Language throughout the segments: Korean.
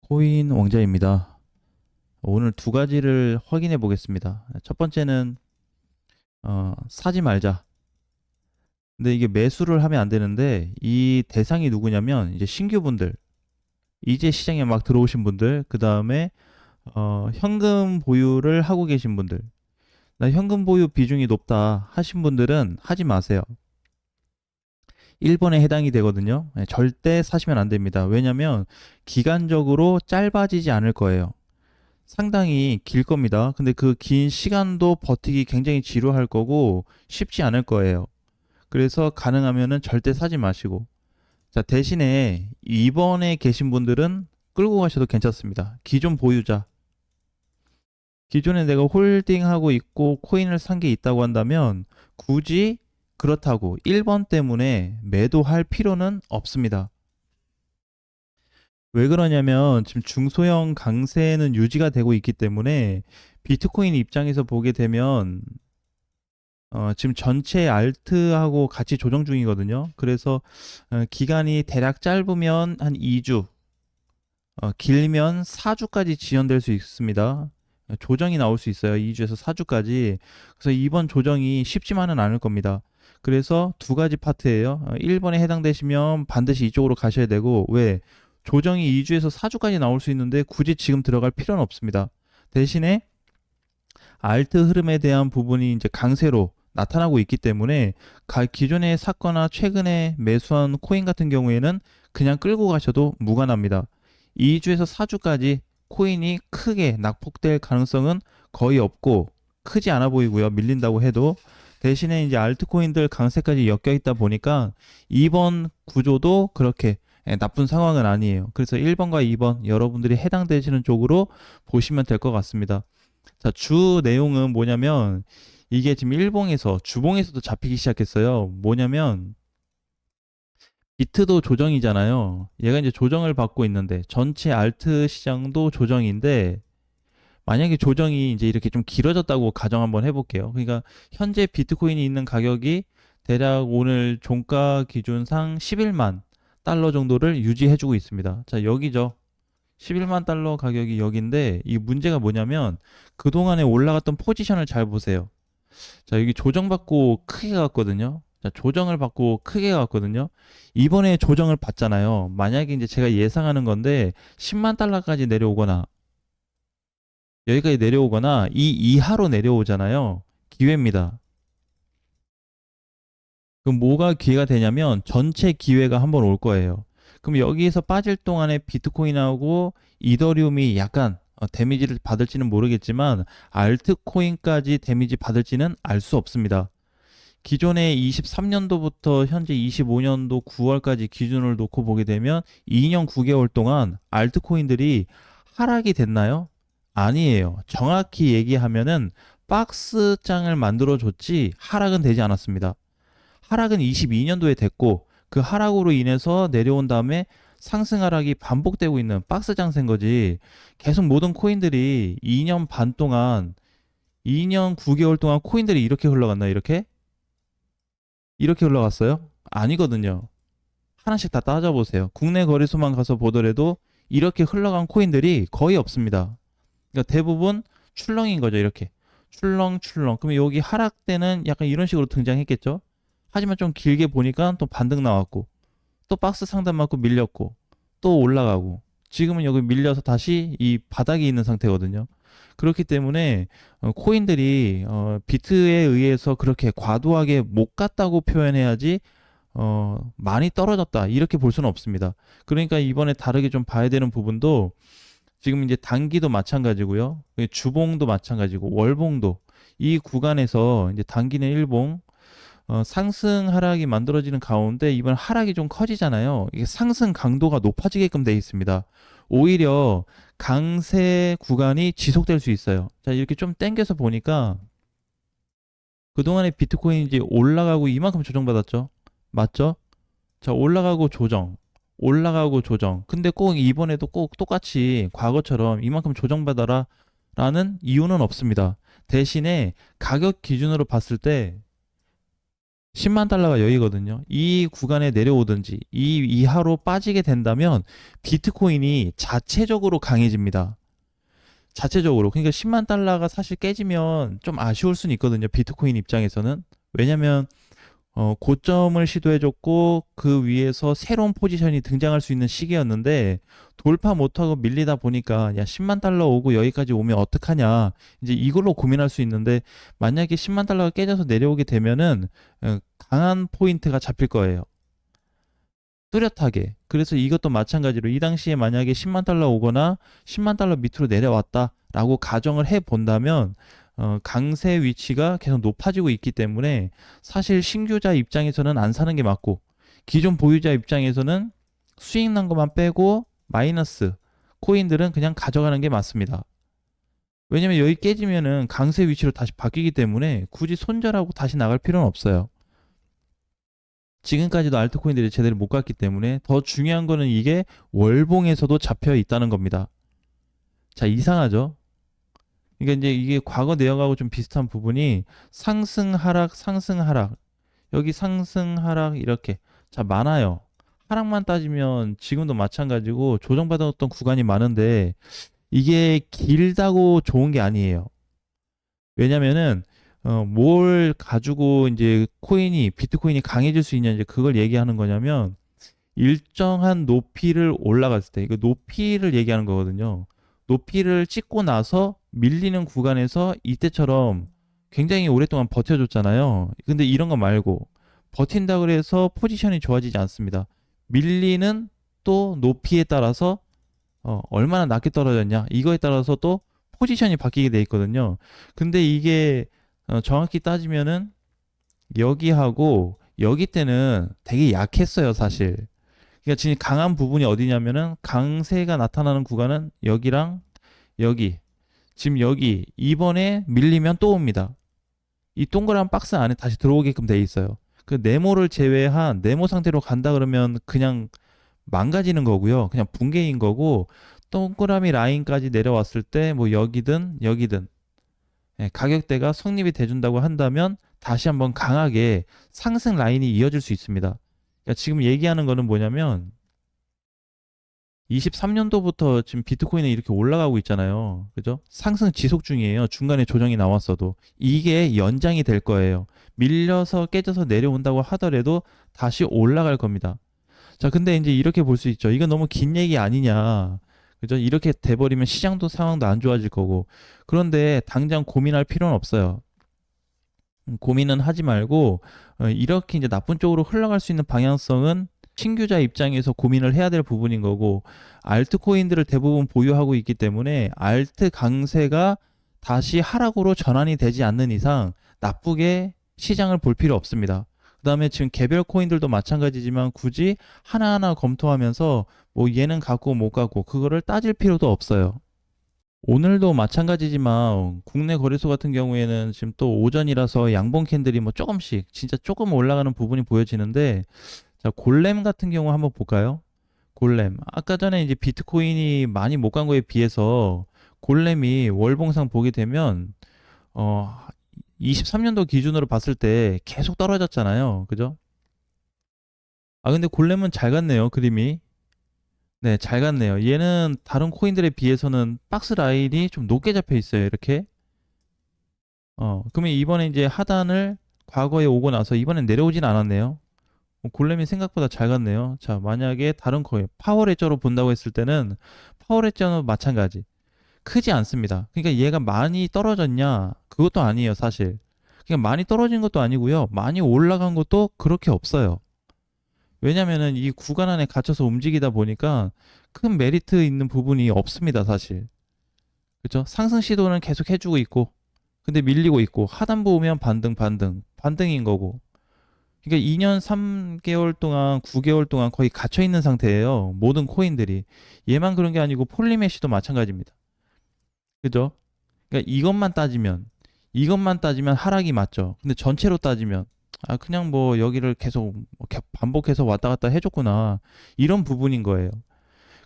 코인 왕자입니다. 오늘 두 가지를 확인해 보겠습니다. 첫 번째는 사지 말자. 근데 이게 매수를 하면 안 되는데 이 대상이 누구냐면 이제 신규분들, 이제 시장에 막 들어오신 분들, 그 다음에 현금 보유를 하고 계신 분들. 나 현금 보유 비중이 높다 하신 분들은 하지 마세요. 1번에 해당이 되거든요. 절대 사시면 안 됩니다. 왜냐면 기간적으로 짧아지지 않을 거예요. 상당히 길 겁니다. 근데 그 긴 시간도 버티기 굉장히 지루할 거고 쉽지 않을 거예요. 그래서 가능하면은 절대 사지 마시고. 자, 대신에 이번에 계신 분들은 끌고 가셔도 괜찮습니다. 기존 보유자. 기존에 내가 홀딩하고 있고 코인을 산 게 있다고 한다면 굳이 그렇다고 1번 때문에 매도할 필요는 없습니다. 왜 그러냐면 지금 중소형 강세는 유지가 되고 있기 때문에 비트코인 입장에서 보게 되면 지금 전체 알트하고 같이 조정 중이거든요. 그래서 기간이 대략 짧으면 한 2주, 길면 4주까지 지연될 수 있습니다. 조정이 나올 수 있어요. 2주에서 4주까지. 그래서 이번 조정이 쉽지만은 않을 겁니다. 그래서 두 가지 파트예요. 1번에 해당되시면 반드시 이쪽으로 가셔야 되고, 왜? 조정이 2주에서 4주까지 나올 수 있는데 굳이 지금 들어갈 필요는 없습니다. 대신에 알트 흐름에 대한 부분이 이제 강세로 나타나고 있기 때문에 기존에 샀거나 최근에 매수한 코인 같은 경우에는 그냥 끌고 가셔도 무관합니다. 2주에서 4주까지 코인이 크게 낙폭될 가능성은 거의 없고 크지 않아 보이고요. 밀린다고 해도 대신에 이제 알트코인들 강세까지 엮여 있다 보니까 이번 구조도 그렇게 나쁜 상황은 아니에요. 그래서 1번과 2번 여러분들이 해당되시는 쪽으로 보시면 될 것 같습니다. 자, 주 내용은 뭐냐면 이게 지금 일봉에서 주봉에서도 잡히기 시작했어요. 뭐냐면 비트도 조정이잖아요. 얘가 이제 조정을 받고 있는데 전체 알트 시장도 조정인데 만약에 조정이 이제 이렇게 좀 길어졌다고 가정 한번 해볼게요. 그러니까 현재 비트코인이 있는 가격이 대략 오늘 종가 기준상 11만 달러 정도를 유지해주고 있습니다. 자, 여기죠. 11만 달러 가격이 여기인데 이 문제가 뭐냐면 그동안에 올라갔던 포지션을 잘 보세요. 자, 여기 조정받고 크게 갔거든요. 자, 조정을 받고 크게 갔거든요. 이번에 조정을 받잖아요. 만약에 이제 제가 예상하는 건데 10만 달러까지 내려오거나 여기까지 내려오거나 이 이하로 내려오잖아요. 기회입니다. 그럼 뭐가 기회가 되냐면 전체 기회가 한번 올 거예요. 그럼 여기에서 빠질 동안에 비트코인하고 이더리움이 약간 데미지를 받을지는 모르겠지만 알트코인까지 데미지 받을지는 알 수 없습니다. 기존에 23년도부터 현재 25년도 9월까지 기준을 놓고 보게 되면 2년 9개월 동안 알트코인들이 하락이 됐나요? 아니에요. 정확히 얘기하면은 박스장을 만들어 줬지 하락은 되지 않았습니다. 하락은 22년도에 됐고 그 하락으로 인해서 내려온 다음에 상승 하락이 반복되고 있는 박스 장세인 거지. 계속 모든 코인들이 2년 반 동안 2년 9개월 동안 코인들이 이렇게 흘러갔나 이렇게? 이렇게 흘러갔어요? 아니거든요. 하나씩 다 따져보세요. 국내 거래소만 가서 보더라도 이렇게 흘러간 코인들이 거의 없습니다. 그러니까 대부분 출렁인 거죠, 이렇게. 출렁, 출렁. 그럼 여기 하락 때는 약간 이런 식으로 등장했겠죠? 하지만 좀 길게 보니까 또 반등 나왔고, 또 박스 상단 맞고 밀렸고, 또 올라가고, 지금은 여기 밀려서 다시 이 바닥에 있는 상태거든요. 그렇기 때문에 코인들이 비트에 의해서 그렇게 과도하게 못 갔다고 표현해야지 많이 떨어졌다 이렇게 볼 수는 없습니다. 그러니까 이번에 다르게 좀 봐야 되는 부분도 지금 이제 단기도 마찬가지고요. 주봉도 마찬가지고 월봉도 이 구간에서 이제 단기는 일봉 상승 하락이 만들어지는 가운데 이번 하락이 좀 커지잖아요. 이게 상승 강도가 높아지게끔 돼 있습니다. 오히려 강세 구간이 지속될 수 있어요. 자, 이렇게 좀 땡겨서 보니까 그동안에 비트코인이 이제 올라가고 이만큼 조정받았죠. 맞죠? 자, 올라가고 조정. 올라가고 조정. 근데 꼭 이번에도 꼭 똑같이 과거처럼 이만큼 조정받아라 라는 이유는 없습니다. 대신에 가격 기준으로 봤을 때 10만 달러가 여기거든요. 이 구간에 내려오든지 이 이하로 빠지게 된다면 비트코인이 자체적으로 강해집니다. 자체적으로. 그러니까 10만 달러가 사실 깨지면 좀 아쉬울 수는 있거든요. 비트코인 입장에서는. 왜냐면 고점을 시도해줬고 그 위에서 새로운 포지션이 등장할 수 있는 시기였는데 돌파 못하고 밀리다 보니까 야 10만 달러 오고 여기까지 오면 어떡하냐 이제 이걸로 고민할 수 있는데 만약에 10만 달러가 깨져서 내려오게 되면은 강한 포인트가 잡힐 거예요. 뚜렷하게. 그래서 이것도 마찬가지로 이 당시에 만약에 10만 달러 오거나 10만 달러 밑으로 내려왔다라고 가정을 해 본다면 강세 위치가 계속 높아지고 있기 때문에 사실 신규자 입장에서는 안 사는 게 맞고 기존 보유자 입장에서는 수익 난 것만 빼고 마이너스 코인들은 그냥 가져가는 게 맞습니다. 왜냐면 여기 깨지면은 강세 위치로 다시 바뀌기 때문에 굳이 손절하고 다시 나갈 필요는 없어요. 지금까지도 알트코인들이 제대로 못 갔기 때문에 더 중요한 거는 이게 월봉에서도 잡혀 있다는 겁니다. 자, 이상하죠? 그러니까 이제 이게 과거 내용하고 좀 비슷한 부분이 상승, 하락, 상승, 하락. 여기 상승, 하락 이렇게. 자, 많아요. 하락만 따지면 지금도 마찬가지고 조정받았던 구간이 많은데 이게 길다고 좋은 게 아니에요. 왜냐면은 뭘 가지고 이제 코인이 비트코인이 강해질 수 있냐 이제 그걸 얘기하는 거냐면 일정한 높이를 올라갔을 때 이거 높이를 얘기하는 거거든요. 높이를 찍고 나서 밀리는 구간에서 이때처럼 굉장히 오랫동안 버텨줬잖아요. 근데 이런 거 말고 버틴다 그래서 포지션이 좋아지지 않습니다. 밀리는 또 높이에 따라서 얼마나 낮게 떨어졌냐 이거에 따라서 또 포지션이 바뀌게 돼 있거든요. 근데 이게 정확히 따지면은 여기하고 여기 때는 되게 약했어요, 사실. 그러니까 지금 강한 부분이 어디냐면은 강세가 나타나는 구간은 여기랑 여기. 지금 여기 이번에 밀리면 또 옵니다. 이 동그란 박스 안에 다시 들어오게끔 돼 있어요. 그 네모를 제외한 네모 상태로 간다 그러면 그냥 망가지는 거고요. 그냥 붕괴인 거고 동그라미 라인까지 내려왔을 때 뭐 여기든 여기든 가격대가 성립이 돼준다고 한다면 다시 한번 강하게 상승 라인이 이어질 수 있습니다. 그러니까 지금 얘기하는 거는 뭐냐면 23년도부터 지금 비트코인이 이렇게 올라가고 있잖아요. 그죠? 상승 지속 중이에요. 중간에 조정이 나왔어도. 이게 연장이 될 거예요. 밀려서 깨져서 내려온다고 하더라도 다시 올라갈 겁니다. 자, 근데 이제 이렇게 볼 수 있죠. 이건 너무 긴 얘기 아니냐. 그죠? 이렇게 돼버리면 시장도 상황도 안 좋아질 거고. 그런데 당장 고민할 필요는 없어요. 고민은 하지 말고 이렇게 이제 나쁜 쪽으로 흘러갈 수 있는 방향성은 신규자 입장에서 고민을 해야 될 부분인 거고 알트코인들을 대부분 보유하고 있기 때문에 알트 강세가 다시 하락으로 전환이 되지 않는 이상 나쁘게 시장을 볼 필요 없습니다. 그다음에 지금 개별 코인들도 마찬가지지만 굳이 하나하나 검토하면서 뭐 얘는 갖고 못 갖고 그거를 따질 필요도 없어요. 오늘도 마찬가지지만 국내 거래소 같은 경우에는 지금 또 오전이라서 양봉 캔들이 뭐 조금씩 진짜 조금 올라가는 부분이 보여지는데 자, 골렘 같은 경우 한번 볼까요? 골렘. 아까 전에 이제 비트코인이 많이 못 간 거에 비해서 골렘이 월봉상 보게 되면 어 23년도 기준으로 봤을 때 계속 떨어졌잖아요. 그죠? 아 근데 골렘은 잘 갔네요. 그림이. 네, 잘 갔네요. 얘는 다른 코인들에 비해서는 박스 라인이 좀 높게 잡혀 있어요. 이렇게. 그러면 이번에 이제 하단을 과거에 오고 나서 이번엔 내려오진 않았네요. 골렘이 생각보다 잘 갔네요. 자, 만약에 다른 코인, 파워레저로 본다고 했을 때는 파워레저는 마찬가지. 크지 않습니다. 그러니까 얘가 많이 떨어졌냐? 그것도 아니에요, 사실. 그러니까 많이 떨어진 것도 아니고요. 많이 올라간 것도 그렇게 없어요. 왜냐면은 이 구간 안에 갇혀서 움직이다 보니까 큰 메리트 있는 부분이 없습니다, 사실. 그렇죠? 상승 시도는 계속 해주고 있고, 근데 밀리고 있고, 하단부 오면 반등, 반등, 반등인 거고. 그러니까 2년 3개월 동안, 9개월 동안 거의 갇혀 있는 상태예요. 모든 코인들이. 얘만 그런 게 아니고 폴리메시도 마찬가지입니다. 그죠? 그러니까 이것만 따지면 하락이 맞죠. 근데 전체로 따지면 아 그냥 뭐 여기를 계속 반복해서 왔다 갔다 해줬구나 이런 부분인 거예요.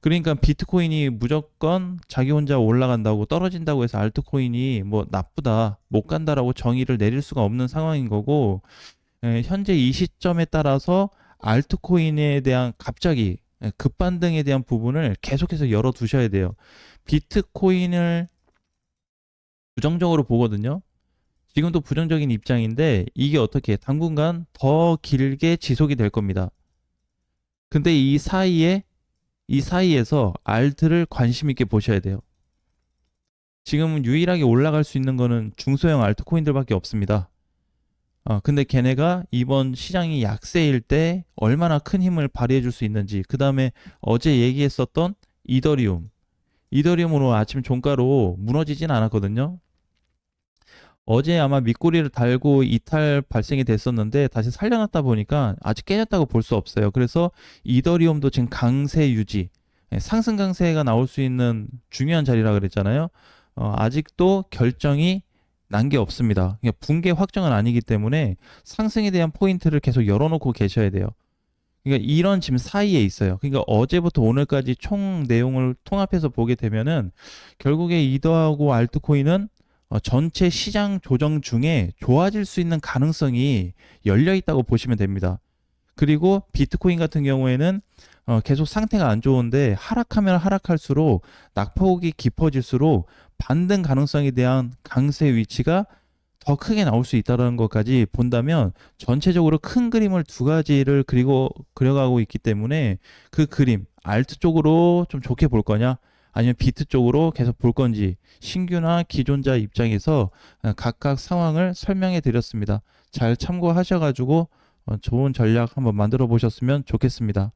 그러니까 비트코인이 무조건 자기 혼자 올라간다고 떨어진다고 해서 알트코인이 뭐 나쁘다 못 간다라고 정의를 내릴 수가 없는 상황인 거고 현재 이 시점에 따라서 알트코인에 대한 갑자기 급반등에 대한 부분을 계속해서 열어두셔야 돼요. 비트코인을 부정적으로 보거든요. 지금도 부정적인 입장인데 이게 어떻게 당분간 더 길게 지속이 될 겁니다. 근데 이 사이에서 알트를 관심 있게 보셔야 돼요. 지금 유일하게 올라갈 수 있는 거는 중소형 알트코인들밖에 없습니다. 근데 걔네가 이번 시장이 약세일 때 얼마나 큰 힘을 발휘해 줄 수 있는지, 그 다음에 어제 얘기했었던 이더리움으로 아침 종가로 무너지진 않았거든요. 어제 아마 밑꼬리를 달고 이탈 발생이 됐었는데 다시 살려놨다 보니까 아직 깨졌다고 볼 수 없어요. 그래서 이더리움도 지금 강세 유지, 상승 강세가 나올 수 있는 중요한 자리라 그랬잖아요. 아직도 결정이 난 게 없습니다. 그러니까 붕괴 확정은 아니기 때문에 상승에 대한 포인트를 계속 열어놓고 계셔야 돼요. 그러니까 이런 지금 사이에 있어요. 그러니까 어제부터 오늘까지 총 내용을 통합해서 보게 되면은 결국에 이더하고 알트코인은 전체 시장 조정 중에 좋아질 수 있는 가능성이 열려 있다고 보시면 됩니다. 그리고 비트코인 같은 경우에는 계속 상태가 안 좋은데 하락하면 하락할수록 낙폭이 깊어질수록 반등 가능성에 대한 강세 위치가 더 크게 나올 수 있다는 것까지 본다면 전체적으로 큰 그림을 두 가지를 그려가고 있기 때문에 그 그림, 알트 쪽으로 좀 좋게 볼 거냐, 아니면 비트 쪽으로 계속 볼 건지 신규나 기존자 입장에서 각각 상황을 설명해 드렸습니다. 잘 참고하셔가지고 좋은 전략 한번 만들어 보셨으면 좋겠습니다.